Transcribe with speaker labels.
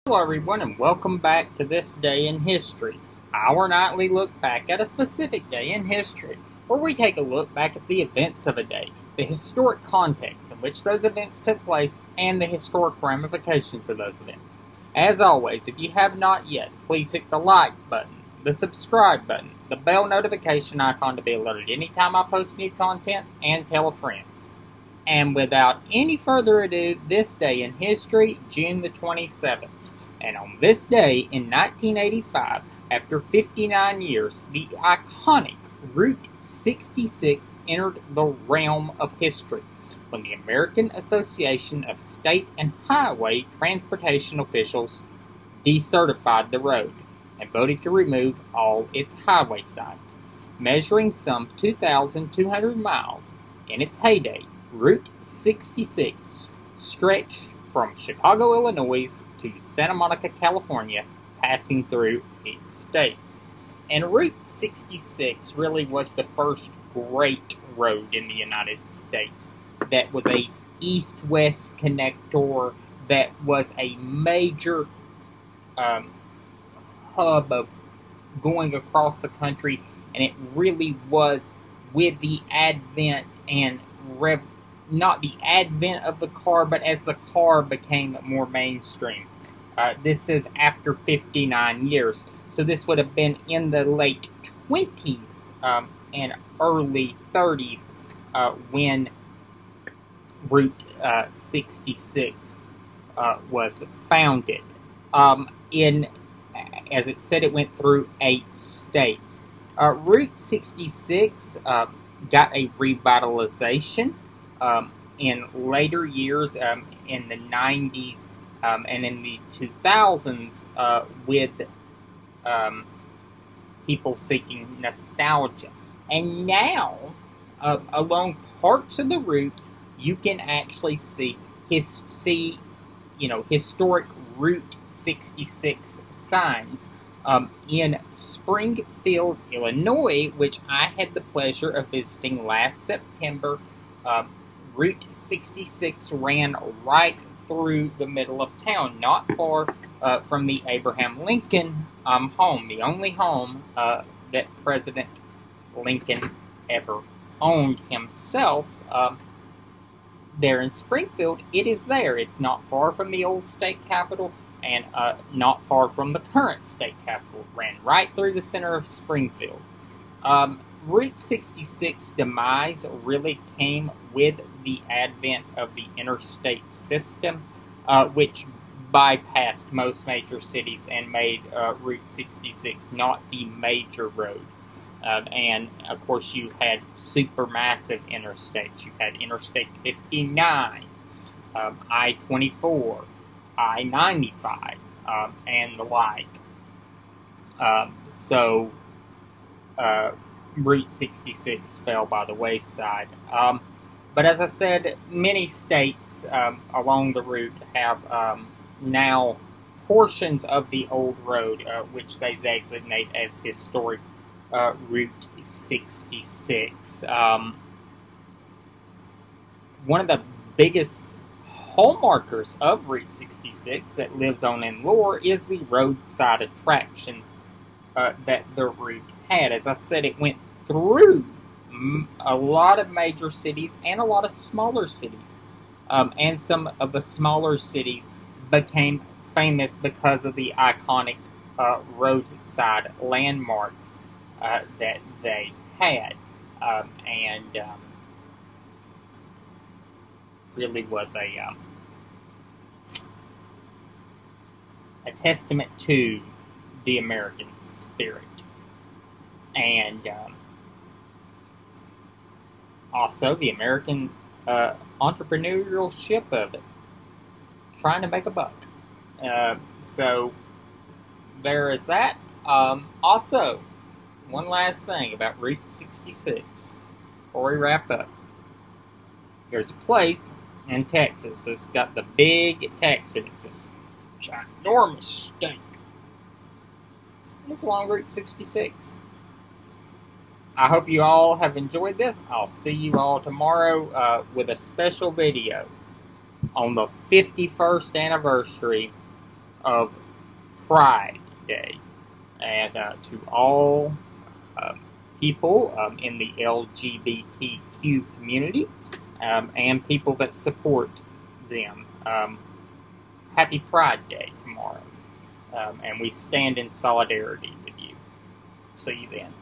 Speaker 1: Hello everyone and welcome back to This Day in History, our nightly look back at a specific day in history, where we take a look back at the events of a day, the historic context in which those events took place, and the historic ramifications of those events. As always, if you have not yet, please hit the like button, the subscribe button, the bell notification icon to be alerted anytime I post new content, and tell a friend. And without any further ado, this day in history, June the 27th. And on this day in 1985, after 59 years, the iconic Route 66 entered the realm of history when the American Association of State and Highway Transportation officials decertified the road and voted to remove all its highway signs. Measuring some 2,200 miles in its heyday, Route 66 stretched from Chicago, Illinois to Santa Monica, California, passing through 8 states. And Route 66 really was the first great road in the United States that was a east-west connector, that was a major hub of going across the country, and it really was with the advent and not the advent of the car, but as the car became more mainstream. This is after 59 years. So this would have been in the late 20s and early 30s when Route 66 was founded. As it said, it went through 8 states. Route 66 got a revitalization in later years, in the 90s and in the 2000s, with people seeking nostalgia. And now, along parts of the route, you can actually see historic Route 66 signs. In Springfield, Illinois, which I had the pleasure of visiting last September, Route 66 ran right through the middle of town, not far from the Abraham Lincoln home, the only home that President Lincoln ever owned himself. There in Springfield, it is there. It's not far from the old state capitol, and not far from the current state capitol. Ran right through the center of Springfield. Route 66 demise really came with the advent of the interstate system, which bypassed most major cities and made Route 66 not the major road. And, of course, you had supermassive interstates. You had Interstate 59, I-24, I-95, and the like. So Route 66 fell by the wayside. But as I said, many states along the route have now portions of the old road, which they designate as historic Route 66. One of the biggest hallmarkers of Route 66 that lives on in lore is the roadside attractions that the route had. As I said, it went through a lot of major cities and a lot of smaller cities. And some of the smaller cities became famous because of the iconic roadside landmarks that they had. And really was a testament to the American spirit. And also the American entrepreneurship of it, trying to make a buck. So there is that. Also, one last thing about Route 66 before we wrap up. There's a place in Texas that's got the big Texas. It's this ginormous state. It's along Route 66. I hope you all have enjoyed this. I'll see you all tomorrow with a special video on the 51st anniversary of Pride Day. And to all people in the LGBTQ community and people that support them, happy Pride Day tomorrow. And we stand in solidarity with you. See you then.